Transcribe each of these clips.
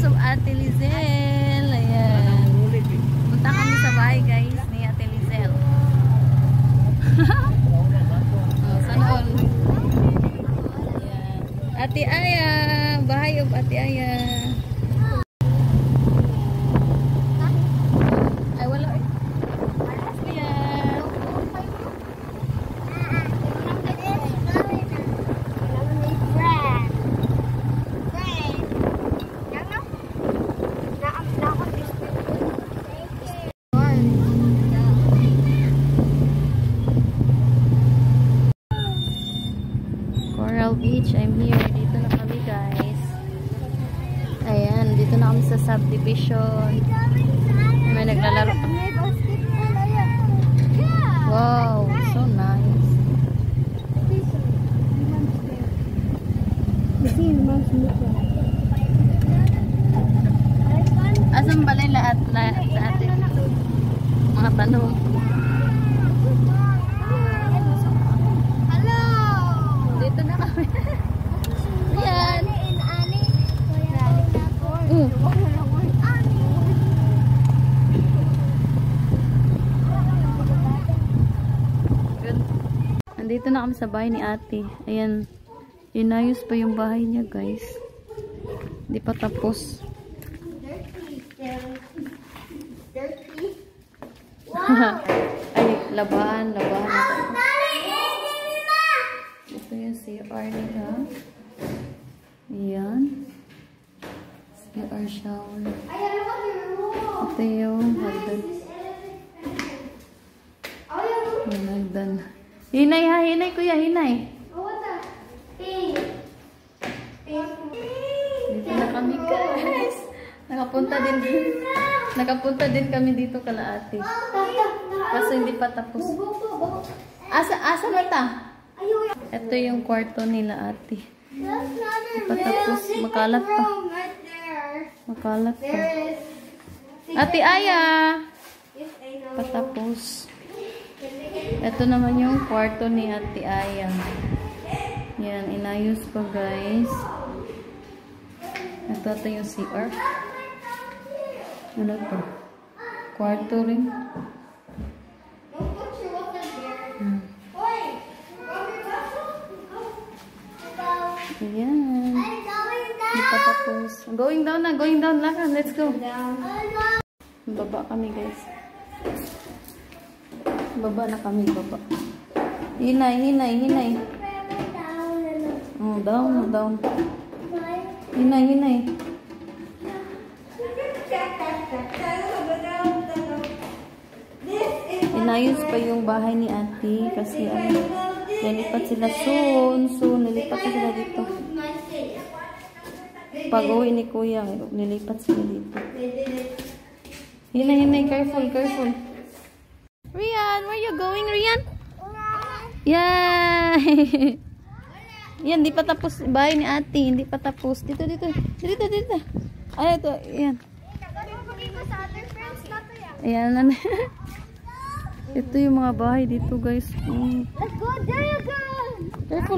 house of Ate Lizelle. Ayan. Punta kami sa bahay guys ni Ate Lizelle. Oh, sana all. Ayan. Ate Aya. Bahay of Ate Aya. Ay, wala. Ayan. Coral Beach, I'm here. Dito na kami guys. Ayan, dito na kami sa subdivision. May naglalaro. Wow, so nice. Asan balay lahat sa atin? Mga tanong. Dito na kami. Ayan. Nandito na kami sa bahay ni ate. Ayan. Inayos pa yung bahay niya guys. Hindi pa tapos. Ay, labahan. Ito yung CR nila. Ayan. CR shower. Ito yung hagdan. Yung hagdan. Hinay ha, hinay kuya, hinay. Dito na kami guys. Nakapunta din kami dito kala ate. Kaso hindi pa tapos. Asa mata? Ito yung kwarto nila ate. Hindi pa tapos. Makalat pa. Ate Aya. Patapos. Ito naman yung kwarto ni Ate Aya. Yan, inayos pa guys. Ito yung CR. Ano to? Kwarto rin. Ayan. Hindi pa tapos. Going down lang. Let's go. Baba kami guys. Baba na kami, baba. Hinay. Oh, down. Hinay. Inayos pa yung bahay ni ate kasi nilipat sila soon. Nilipat sila dito. Pag-uwi ni kuya, nilipat sila dito. Hinay, careful. Rian, where you going, Rian? Yay! Yan, di pa tapos. Bahay ni ate, hindi pa tapos. Dito. Ay, ito, yan. Ayan. Ito yung mga bahay dito, guys. Let's go, there you go!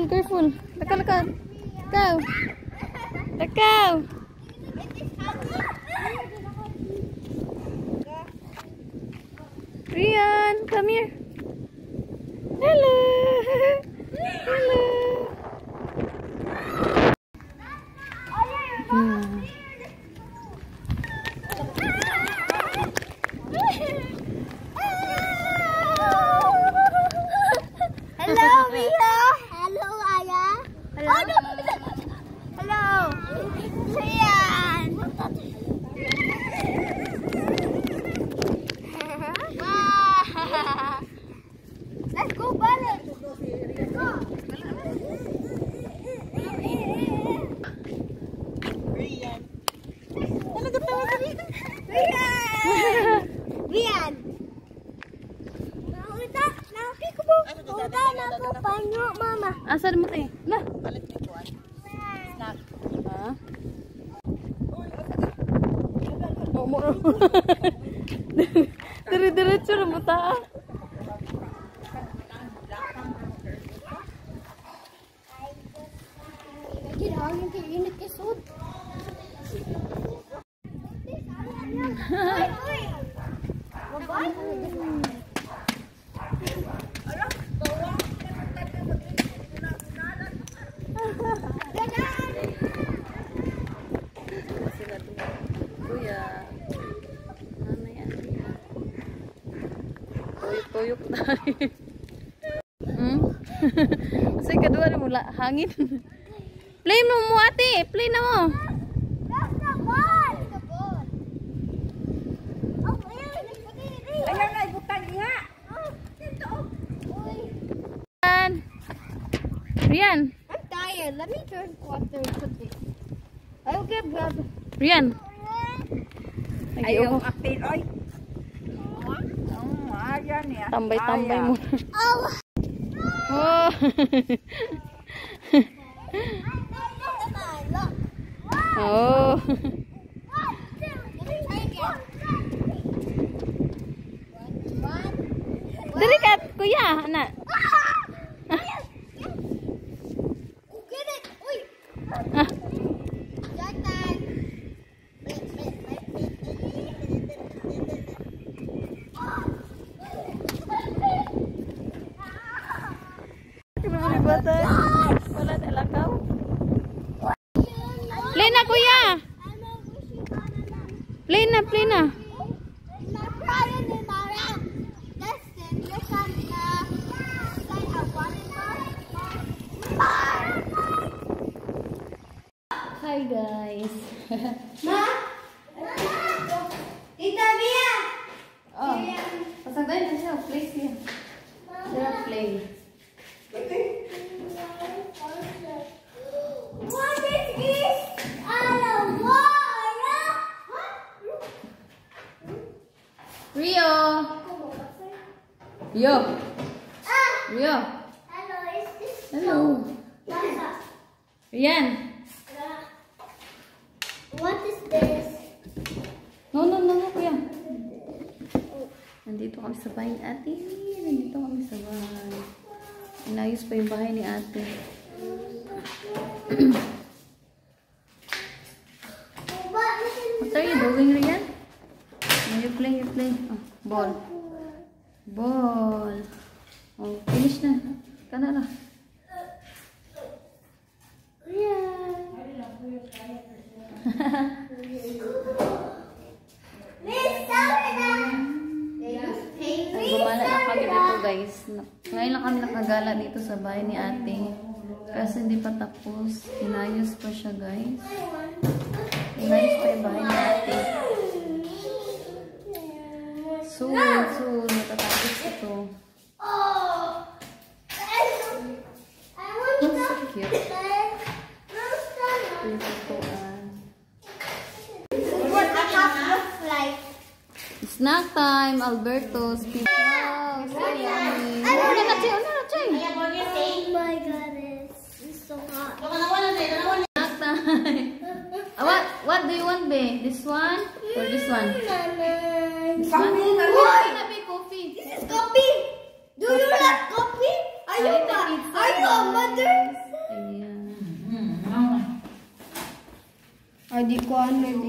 Careful. Lakaw. Rian, come here. Hello. Hello, Mia. Hello, Aya. Hello. Hello. Rian. Let's go, Balik. Rian. Rian. Panyo, mama. Asan mo tayo? Na. Snack. Ha? Dire-diretso na mo ta. Gila, yung kainit kay sud. Kasi kadua na mula hangin. Play mo mo ate, play na mo. That's the ball. Oh, ayan na ibutan diha. Rian. I'm tired. Let me drink water and put it. I'll get brother. Rian. Ayaw apil, oy. Ayan niya. Tambay-tambay mo. Oh. Oh. Oh. Dali ka, kuya, anak. Get it. Uy. Ah. Wala na lakaw. Play na kuya. Play na, play na. Hi guys. Ma? Tita Mia. Oh. Pasagay na siya, play siya. Siya play. What is this? Water. Rio. Rio. Rio. Hello, is this Hello. Lasa? Rian. What is this? No, kuya. Nandito kami sa bahay ni ate. Nandito kami sa bahay. Inayos pa yung bahay ni ate. What are you doing, Rian? No, you play. Oh, ball. Ball. Oh, finish na. Kana na. Gumala na kami dito guys. Ngayon lang kami nakagala dito sa bahay ni ate. Kasi hindi pa tapos. Inayos pa siya guys. Inayos pa yung bahay ni ate. Soon. Matatapos ito. So cute. Yung tutuan. What the cup looks like? Snack time, Alberto's pizza. Wow, so yummy. Una na, Chay. Oh my goodness, it's so hot. Snack time. What do you want, be? This one or this one? This one? Why? Coffee. This is coffee. Do you like coffee? Are you a mother? Ayan. Di ko ano.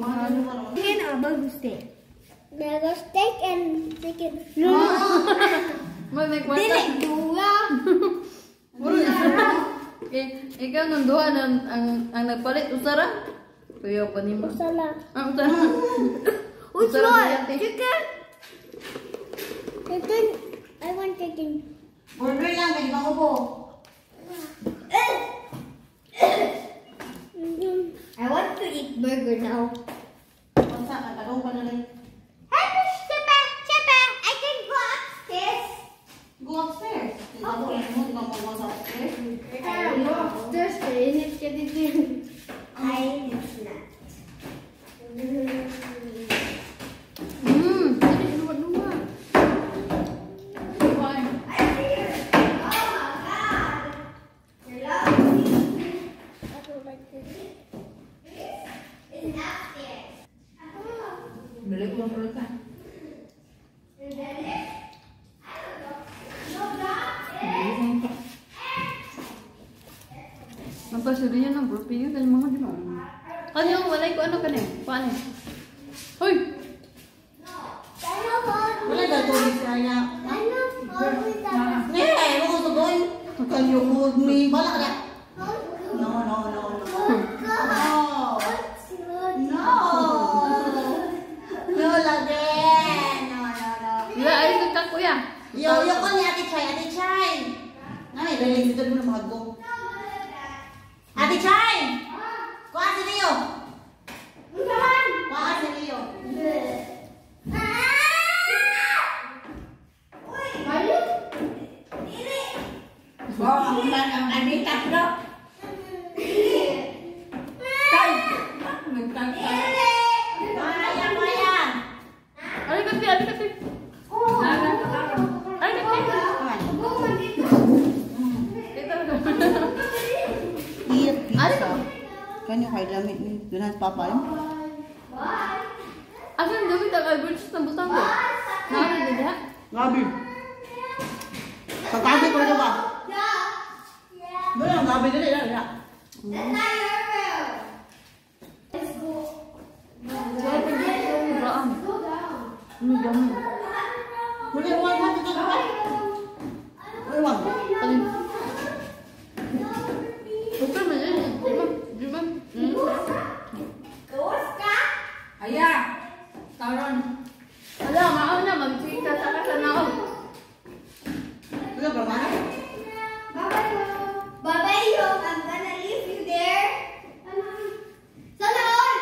Tingin ang bago steak. Bago steak and chicken. Dili, duwa. Ikaw nung duha ang nagpalit, usara? Tuyo pa ni mo. Usala. Usara. Which Usara one? ba yan, Chicken? Chicken. I want chicken. Burger lang, pwede ba ubo? I want to eat burger now. Basta, katagong pa na rin. Hey, Chippa, I can go upstairs. Go upstairs. Tingnan mo, tingnan mo sa upstairs. I can go upstairs. Kainit ka dito. I it's not. Dua-dua. Dali ko lang pala ka. Napasuri niya ng burpee yun. Kanya mga dino. Kanya yung walay ko ano ka na eh. Paano? Hoy! Wala daw tuloy siya. Huwag ko tuloy. Kayo mo, may balak niya. No. No, lagi. No. Kuya, ayos ka kuya. Yo ko niya dahil dito mo na mahagong. Ate Chay! Kuha si Rio! Kuha si Rio! Wow, ang anita bro! Ay, kasi, ay, kasi. Ay, kasi. Iyat pizza. Kanyo kay lamit ni Dunan Papa yun? Asan dami tagal birds ng butang ko? Nakari din ha? Gabi. Pagkabi ko na ba? Doon ang gabi dali na. Muli ang wag natin ito ba? Muli wag. Bukan mana ni? Jumpa. Aya! Taron. Ala, mau na magcita sa kasanaw. Ano ba man? Bye-bye, yo. I'm gonna leave you there. Salon!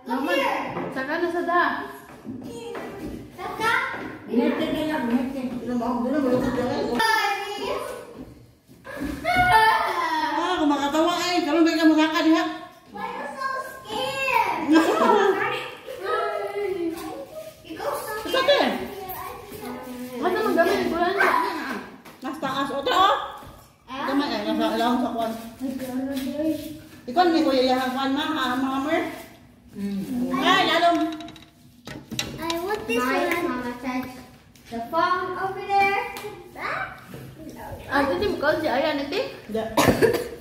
Come Naman, here. saka na sa da. Tata. Binete na lang, binete. Doon mo lukot yan. Ah, kumakatawa eh. Kalong ba ka makaka diha? Why are you so scared? Ikaw so Sa te. Ano man gawin ko yan? Nas taas. Oto oh! Tama eh, nasa alawang sa kwan. Ikaw ni kuya yahan kwan mga mer. Ay, lalong. I want this one. Mama said the phone over there. Ah, titi mo si Ayan iti? Da.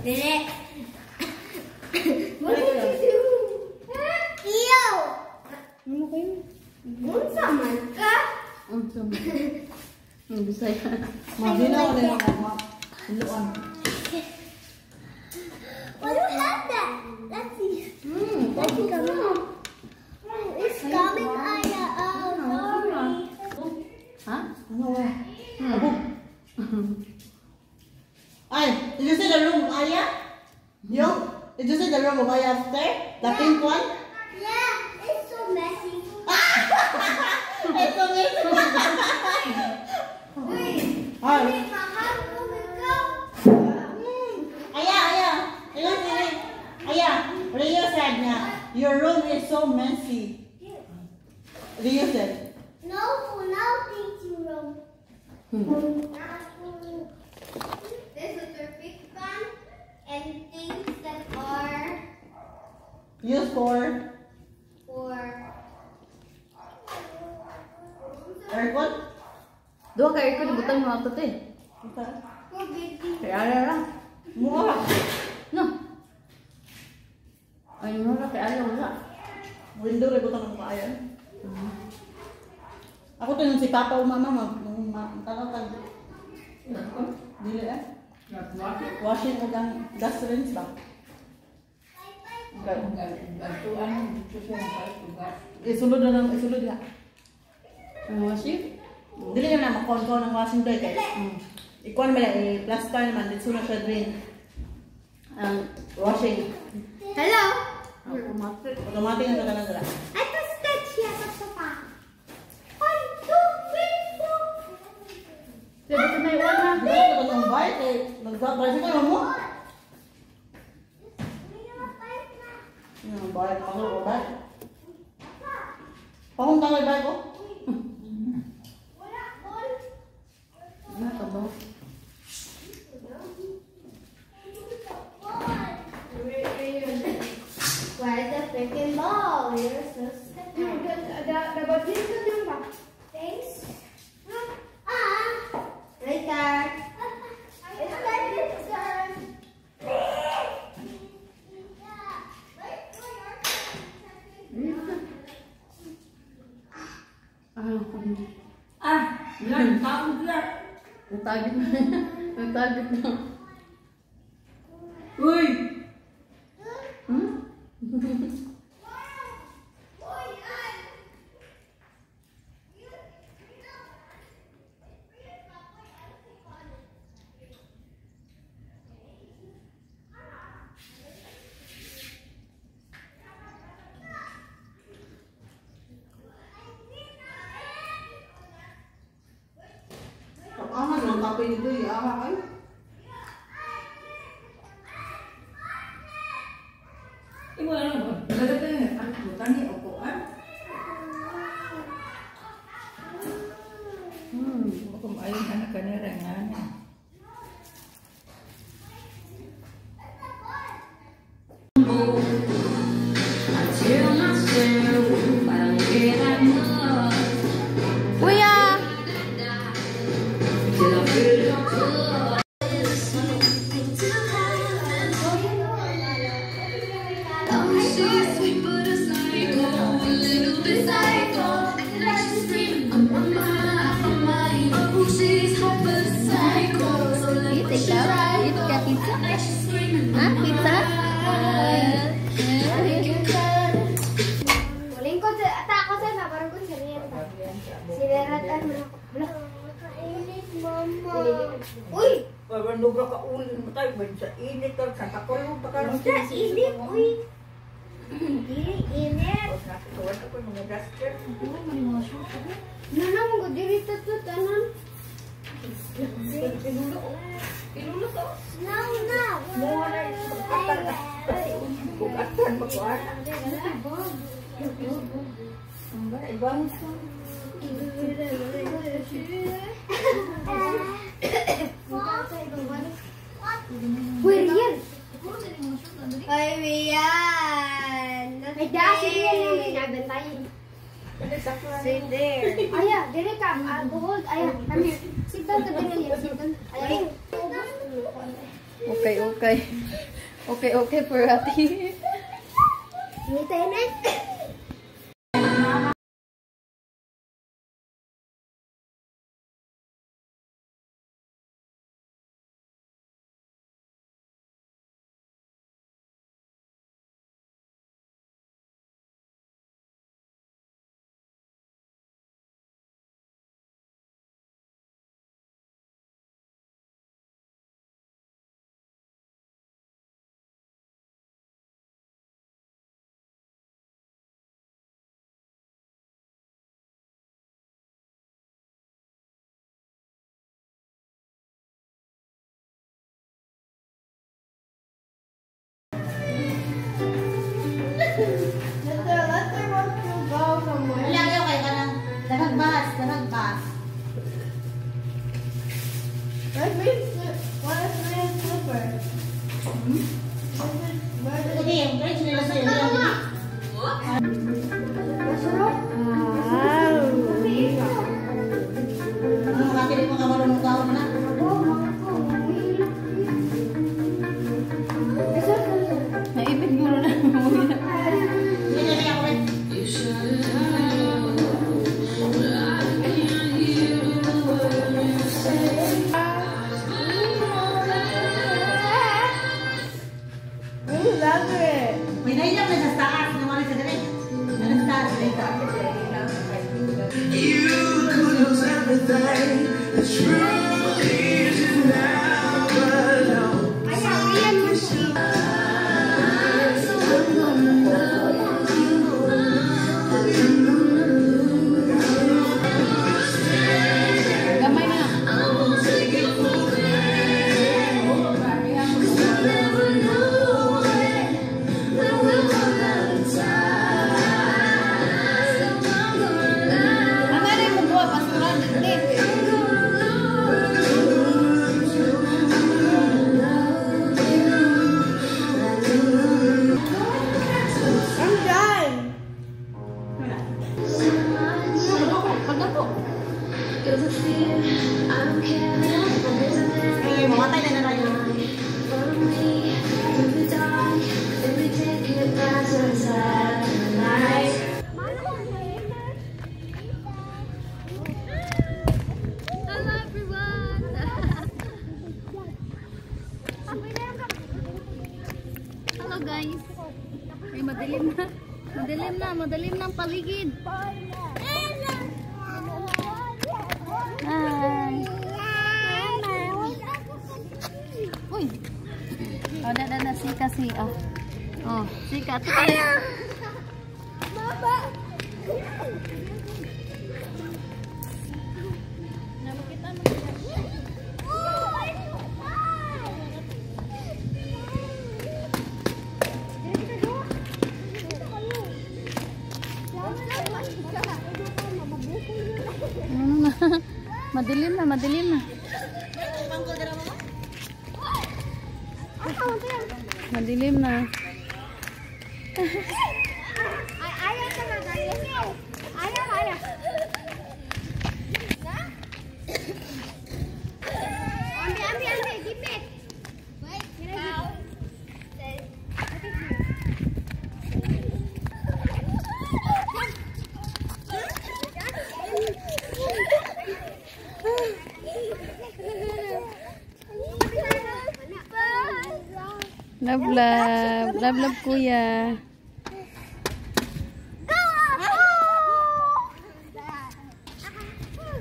Dili. What did you do? Iyo! Ano kayo? Unsa man ka? Ang sama. Ang bisaya. Mabinaw na lang mga luan. Why do you have that? Let's see. Let's see. Come on. It's coming, Aya. Oh, sorry. Ha? Ano eh? Abog. Ay, did you see the room of Aya? Yo? Did you see the room of Aya upstairs? The pink one? Yeah, it's so messy. Ito nga. Wait, Ay. wait, my hand will go. Aya, Aya. Aya, Rio said na, your room is so messy. Rio said. No, thank you, Rom. This is your big gun and things that are Used for aircon? Dua kayo ko dibutang mga ito eh. for baby. Kaya lang. Mura. No. Ay, mura kaya ayaw wala. Window rin butang ng paayan. Ako to yung si Papa o Mama magtatag. Dili eh. Washing o gang gas rinse ba? Isulod na lang, isulod na. Ang washing? Dili na makon-kon ng washing day kay. Ikuan ba i-plaster naman dito na siya drain. Ang washing. Hello. Automatic. Automatic na talaga dala. I can stretch here sa sofa. 1, 2, 3, 4. Pwede ko na iwan na. Dito ko ng bike eh. Nagka-tricycle mo? Yung bike, maglo bike. Pahong tangay bike ko? Ano ito ba? Where's the freaking ball? You're so stupid. Thanks. Right there. It's like this turn. Yan, tapos lang. Natagit na. Natagit na. Uy! Hmm? ate nito, yaha ay. Ibu ano? Dagdag ang butan ni Okoan. Kung ayun anak kanira nga na. Kuya! Eat ka pizza? Ha? Pizza? Uling ko sa ako sa parang ko sa Riyata. Si Riyata mo. Kainit mama. Uy, Parang nubra ka ulit mo tayo. Sa init ka, sa takulong pa ka. sa init uy. Dili init. Tuwan ako mga duster. Nana mo diri to tanan. Pinulo ka. No. Mo na yung pagkatan. Bugatan mo ko ana. Ibang sa. Uy, Rian. Ay, Rian. Ay, dahil si Rian yung binabantayin. Sit there. Aya, dire ka. Buhod. Aya, come here. Sit down ka dire. Sit down. Aya. Okay, Purati. Ngitay na. Lagaw kayo ka ng dahagbas. Sige, guys, nila sa'yo. Masarap. Ano makatilig mo ka marunong tao na? Naibig mo na. Hindi na ako rin. May naiyak na sa taas. Nawali sa direct. Ano sa taas? You could lose everything. The truth is you never know. Gamay na. Ano rin mo buwa? Pasturan. Hindi. Pagdapo. Ay, mamatay na tayo. Hello everyone! Hello guys! Ay, madilim na. Madilim na ang paligid. Hi! Uy! Oh, na, sika. Oh, sika. Ito tayo. Madilim na, madilim na. Madilim na. Love, love. Love, love, kuya.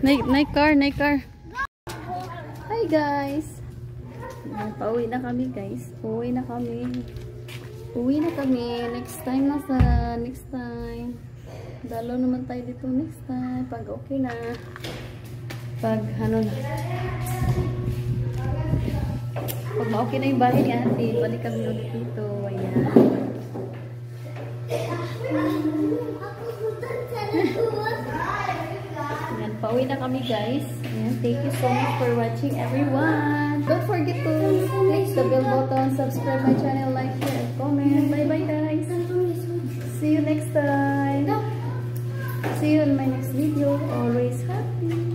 Night car. Hi, guys. Pauwi na kami, guys. Pauwi na kami. Next time. Dalaw naman tayo dito next time. Pag okay na. Pag ano na. Pag ma-okay na yung bahay ni ate, balik kami ulit dito. Ayan. Ayan, pauwi na kami, guys. Ayan, thank you so much for watching, everyone. Don't forget to click the bell button, subscribe my channel, like, share, and comment. Bye-bye, guys. See you next time. See you in my next video. Always happy.